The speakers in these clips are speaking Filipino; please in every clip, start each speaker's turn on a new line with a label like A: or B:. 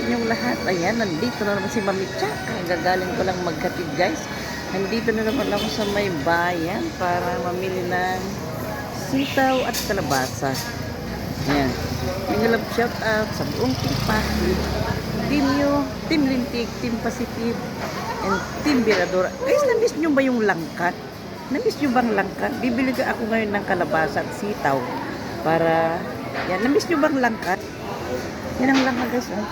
A: inyong lahat. Ayan, nandito na naman si Mami Cha. Gagaling ko lang magkatid guys. Nandito na naman ako sa may bayan para mamili ng sitaw at kalabasa. Ayan. May love shout out sa buong Team Pasig, Team Nyo, Team Lintik, Team Pacific, and Team Biradora. Guys, na-miss nyo ba yung langkat? Na-miss nyo bang langkat? Bibili ko ako ngayon ng kalabasa at sitaw para, yan, na-miss nyo bang langkat? Yan ang langkat guys, oh.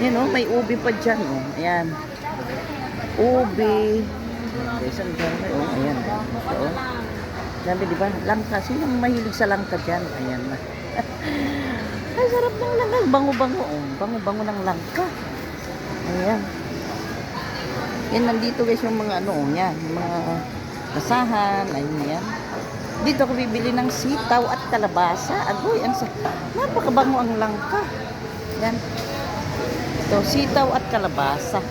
A: Yan, oh, may ubi pa dyan, oh. Ayan. Ubi. Guys, ang dami, oh. Ayan, ito, oh. Dami, diba? Langka. Sinong mahilig sa langka dyan? Ayan na. Ay, sarap ng langka. Bango-bango, oh. Bango-bango ng langka. Ayan. Yan, nandito guys yung mga ano, oh. Yan, yung mga basahan. Ayan, yan. Dito ako bibili ng sitaw at kalabasa. Agoy, napakabango ang langka. Yan. Ito, sitaw at kalabasa.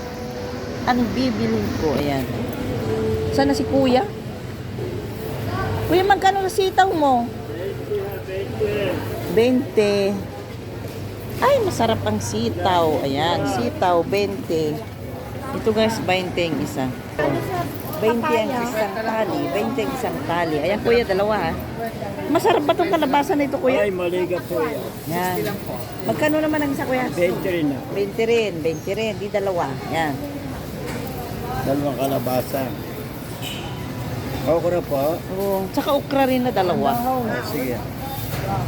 A: Ang bibilin ko, ayan. Sana si Kuya? Kuya, magkano na sitaw mo? 20. Ay, masarap ang sitaw. Ayan, sitaw, 20. Ito guys, 20 ang isa. 20 ang isang tali. 20 ang isang tali. Ayan, Kuya, dalawa ha. Masarap ba itong kalabasa na ito, Kuya?
B: Ay, maliga po yan.
A: Yan. Magkano naman ang isa, Kuya?
B: 20 rin na.
A: 20 rin, 20 rin. Di dalawa. Yan.
B: Dalawang kalabasa. Okra po.
A: Oo. Tsaka okra rin na dalawa.
B: Sige.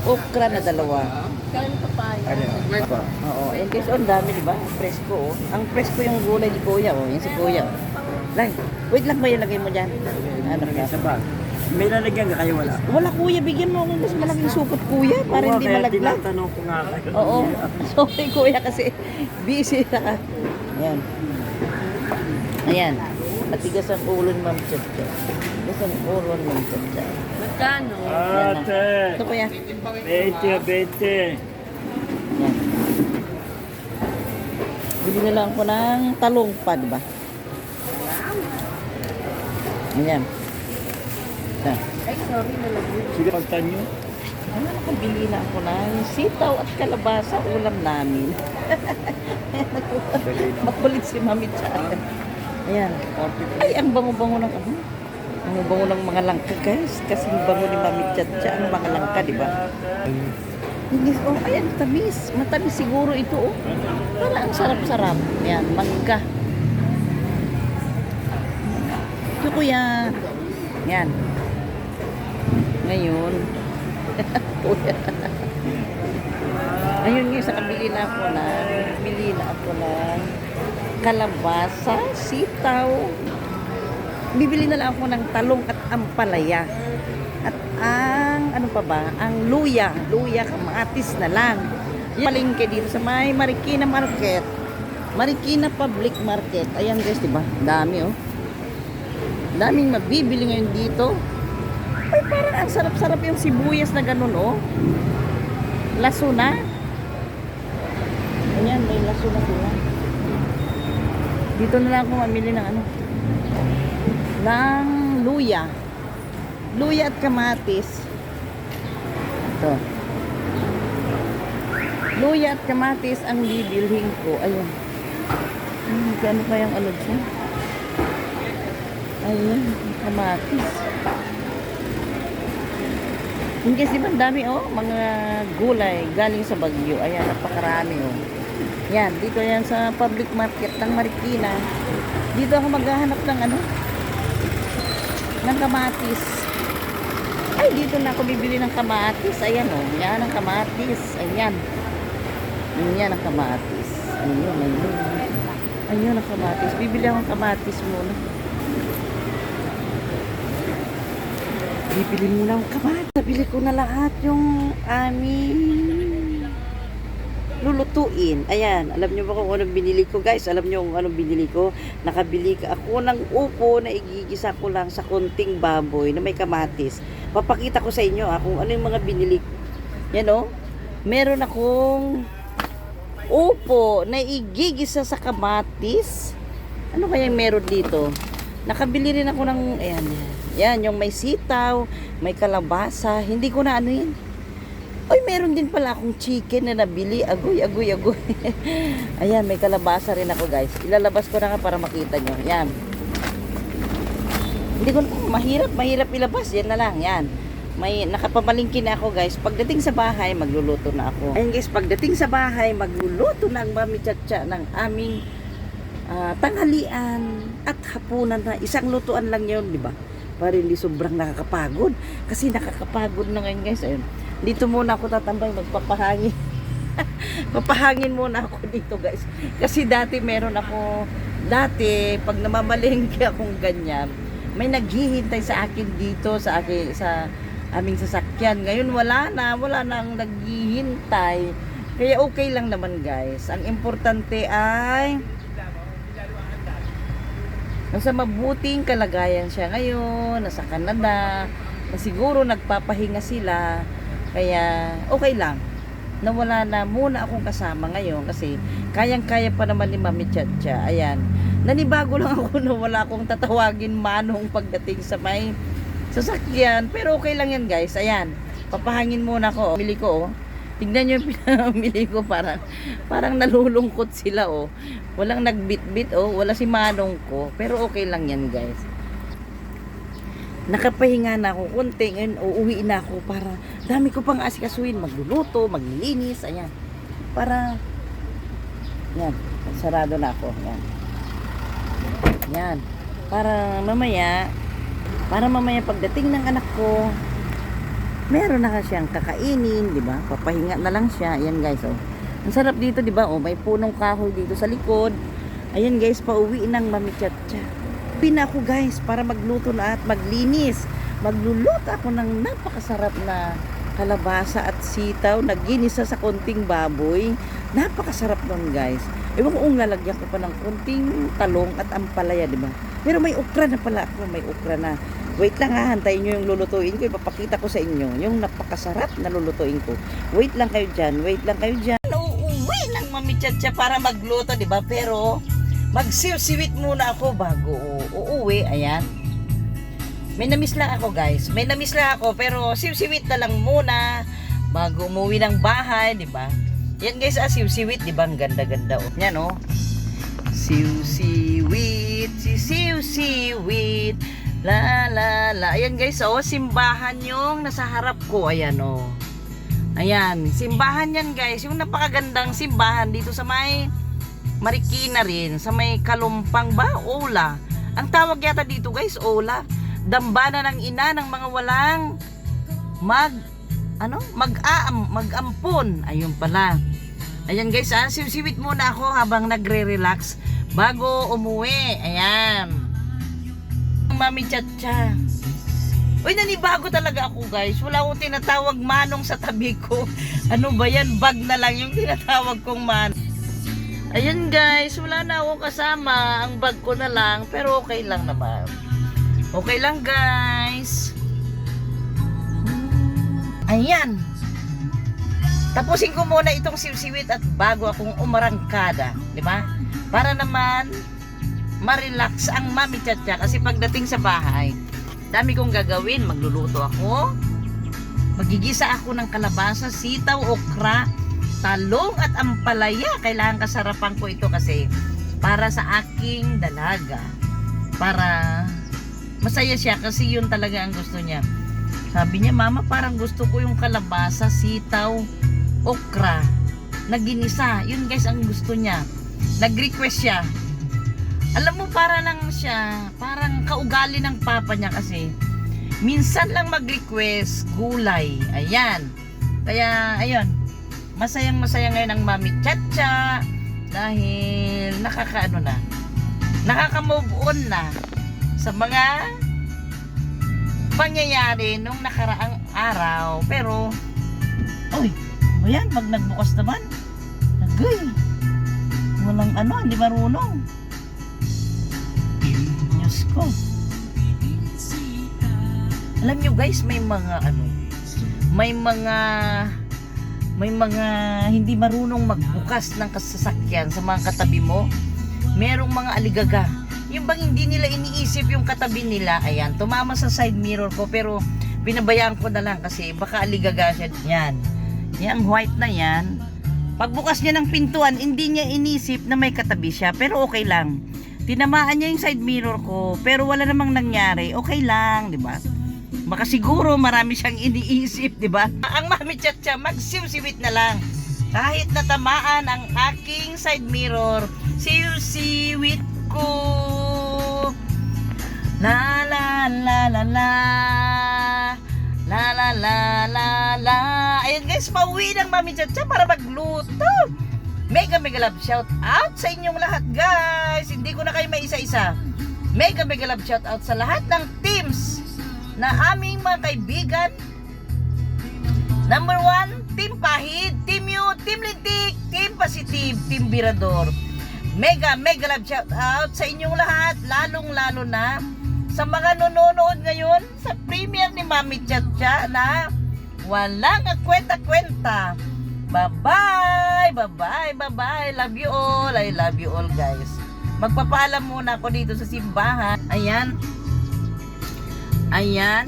A: Okra na dalawa.
B: Ano? Apa?
A: Oo. Yan guys, oh, ang dami, di ba? Presko, oh. Ang presko yung gulay ni Kuya, oh. Yan si Kuya. Lai, wait lang ba yung lagay mo dyan? Ano ka?
B: Isa ba? May lalagyan ka kayo wala?
A: Wala, Kuya. Bigyan mo ako mas malaking supot, Kuya. Para hindi
B: Kaya
A: malaglag.
B: tinatanong ko nga kayo.
A: Oo. Sorry, Kuya, kasi busy na. Ayan. Ayan. Matigas ang ulo ni Ma'am Chacha. Matigas ang ulo ni Ma'am Chacha.
C: Magkano?
B: Ate!
A: Ito, Kuya.
B: 20.
A: Ayan. Bili na lang ako ng talong pa, diba? Ayan. Ayan.
C: Ay, sorry, nalagyan.
B: Sige, pagtanyo.
A: Ano, nakabili na ako ng sitaw at kalabasa, ulam namin. Makulit si Mami Cha. Ayan. Ay, ang bango-bango ng ano? Ang bango ng mga langka, guys. Kasi bango ni Mami Cha ang mga langka, di ba? Oh, ayan, tamis. Matamis siguro ito, oh. Parang ang sarap-sarap. Ayan, mangga. Ito, Kuya. Ayan. Ngayon, Kuya. Ayun nga, sa kabili na ako ng kalabasa, sitaw. Bibili na lang ako ng talong at ampalaya. At ang, ano pa ba, ang luya, kamatis na lang. Palengke dito sa may Marikina Market. Marikina Public Market. Ayan guys, diba? Dami, oh. Daming mabibili ngayon dito. Ay, parang ang sarap-sarap yung sibuyas na ganun, oh. Laso na. Ayan, may laso na sila. Dito na lang ako mamili ng ano. Ng luya. Luya at kamatis. Ito. Luya at kamatis ang bibilhin ko. Ayun. Ano kayang ano dyan? Ayun, kamatis. Yung guys, diba, dami, oh, mga gulay galing sa Baguio. Ayan, napakarami, oh. Yan, dito yan sa public market ng Marikina. Dito ako maghahanap ng ano? Ng kamatis. Ay, dito na ako bibili ng kamatis. Ayan, oh. Yan ang kamatis. Ayan. Yan ang kamatis. Ayun. Ayun ang kamatis. Bibili ako ng kamatis muna. Bibili muna ng kamatis. Nabili ko na lahat yung aming lulutuin. Ayan, alam nyo ba kung anong binili ko, guys? Alam nyo kung anong binili ko? Nakabili ako ng upo na igigisa ko lang sa konting baboy na may kamatis. Papakita ko sa inyo kung ano yung mga binili ko. Yan, oh. Meron akong upo na igigisa sa kamatis. Ano kaya yung meron dito? Nakabili rin ako ng, ayan, yan, yung may sitaw, may kalabasa. Hindi ko na ano yun. Oy, meron din pala akong chicken na nabili. Agoy. Ayan, may kalabasa rin ako, guys. Ilalabas ko na nga para makita nyo. Ayan. Hindi ko mahirap ilabas. Yan na lang, yan. May nakapamalingki na ako, guys. Pagdating sa bahay, magluluto na ako. Ayan, guys, pagdating sa bahay, magluluto na ang Mami Chacha ng aming tanghalian at hapunan na. Isang lutuan lang yun, di ba? Para hindi sobrang nakakapagod. Kasi nakakapagod na ngayon, guys. Ayun. Dito muna ako tatambay, magpapahangin. Papahangin muna ako dito, guys. Kasi dati pag namamalengke akong ganyan, may naghihintay sa akin dito, sa aming sasakyan. Ngayon wala na ang naghihintay. Kaya okay lang naman, guys. Ang importante ay nasa mabuting kalagayan siya ngayon, nasa Canada, na siguro nagpapahinga sila. Kaya okay lang na wala na muna akong kasama ngayon kasi kayang-kaya pa naman ni Mami Chacha. Ayan, nanibago lang ako na wala akong tatawagin manong pagdating sa may sasakyan, pero okay lang yan, guys. Ayan, papahangin muna ako. Pili ko, oh. Tignan nyo yung pinamili ko, parang nalulungkot sila, oh. Walang nagbitbit, oh. Wala si manong ko, pero okay lang yan, guys. Nakapahinga na ako konti, ngayon uuwi na ako para dami ko pang asikasuhin, magluluto, maglilinis, ayan. Para yan, sarado na ako, yan. Yan. Para mamaya pagdating ng anak ko, meron na siyang kakainin, di ba? Papahinga na lang siya. Ayan, guys, oh. Ang sarap dito, di ba? Oh, may punong kahoy dito sa likod. Ayan, guys, pauwi ng Mami Chacha. Pina ako, guys, para magluto na at maglinis. Magluluto ako ng napakasarap na kalabasa at sitaw na ginisa sa konting baboy. Napakasarap nun, guys. Ewan ko kung lalagyan ko pa ng konting talong at ampalaya, di ba? Pero may okra na pala ako, may okra na. Wait lang, hantayin nyo yung lulutuin ko. Ipapakita ko sa inyo yung napakasarap na lulutuin ko. Wait lang kayo dyan. Uuwi ng Mami Chacha para magluto, di ba? Pero magsiwsiwit muna ako bago uuwi. Ayan. May namiss lang ako, guys. Pero siwsiwit na lang muna bago umuwi ng bahay, di ba? Yan, guys, siwsiwit, di ba? Ang ganda-ganda, oh. Yan, oh. Siwsiwit. La la la. Ayan, guys, oh, simbahan yung nasa harap ko. Ayan, oh. Ayan, simbahan yan, guys. Yung napakagandang simbahan dito sa may Marikina rin, sa may Kalumpang ba? Ola. Ang tawag yata dito, guys, Ola. Dambana ng ina ng mga walang mag-ampon. Ayun pala. Ayan, guys, siwsiwit muna ako habang nagre-relax bago umuwi. Ayan. Mami Chacha. Uy, nanibago talaga ako, guys. Wala akong tinatawag manong sa tabi ko. Ano ba yan? Bag na lang yung tinatawag kong manong. Ayan, guys, wala na akong kasama. Ang bag ko na lang, pero okay lang naman. Okay lang, guys. Ayan. Tapusin ko muna itong siwsiwit at bago akong umarangkada, di ba? Para naman ma-relax ang Mami Chacha kasi pagdating sa bahay, dami kong gagawin. Magluluto ako. Magigisa ako ng kalabasa, sitaw, okra, talong at ampalaya. Kailangan kasarapan ko ito kasi para sa aking dalaga. Para masaya siya kasi yun talaga ang gusto niya. Sabi niya, mama, parang gusto ko yung kalabasa, sitaw, okra na ginisa. Yun, guys, ang gusto niya. Nag-request siya. Alam mo, para lang siya, parang kaugali ng papa niya kasi minsan lang mag-request gulay. Ayan. Kaya, ayun. Masayang-masaya ngayon ang Mami Chacha dahil nakaka-move on na sa mga pangyayari nung nakaraang araw. Pero, ayan, pag nagbukas naman, agoy, walang hindi marunong. Diyos ko. Alam nyo, guys, may mga hindi marunong magbukas ng sasakyan sa mga katabi mo. Merong mga aligaga. Yung bang hindi nila iniisip yung katabi nila. Ayan, tumama sa side mirror ko pero pinabayaan ko na lang kasi baka aligaga siya. Yan. Yang white na yan, pagbukas niya ng pintuan, hindi niya inisip na may katabi siya. Pero okay lang. Tinamaan niya yung side mirror ko, pero wala namang nangyari. Okay lang, di ba? Baka siguro marami siyang iniisip, di ba? Ang Mami Chacha, magsiwsiwit na lang. Kahit natamaan ang aking side mirror, siwsiwit ko. La la la la la. La la la la la. Ayun guys, pauwi ng Mami Chacha para magluto. Mega love shout out sa inyong lahat guys. Hindi ko na kayo may isa-isa. Mega love shout out sa lahat ng teams na aming mga kaibigan. Number 1, Team Pahid, Team Yu, Team Lintik, Team Positive, Team Birador. Mega love shout out sa inyong lahat, lalong-lalo na sa mga nanonood ngayon sa premiere ni Mami Chacha na walang kwenta-kwenta. Bye-bye! Bye-bye! Bye-bye! Love you all! I love you all guys. Magpapaalam muna ako dito sa simbahan. Ayan. Ayan.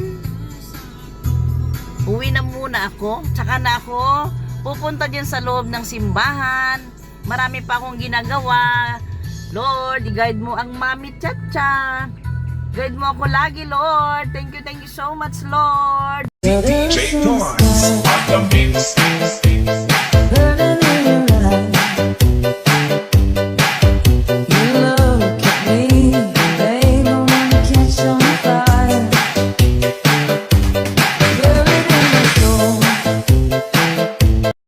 A: Uwi na muna ako. Tsaka na ako pupunta dyan sa loob ng simbahan. Marami pa akong ginagawa. Lord, i-guide mo ang Mami Chacha. Guide mo ako lagi, Lord. Thank you so much, Lord.
D: DJ Torrance at the mix.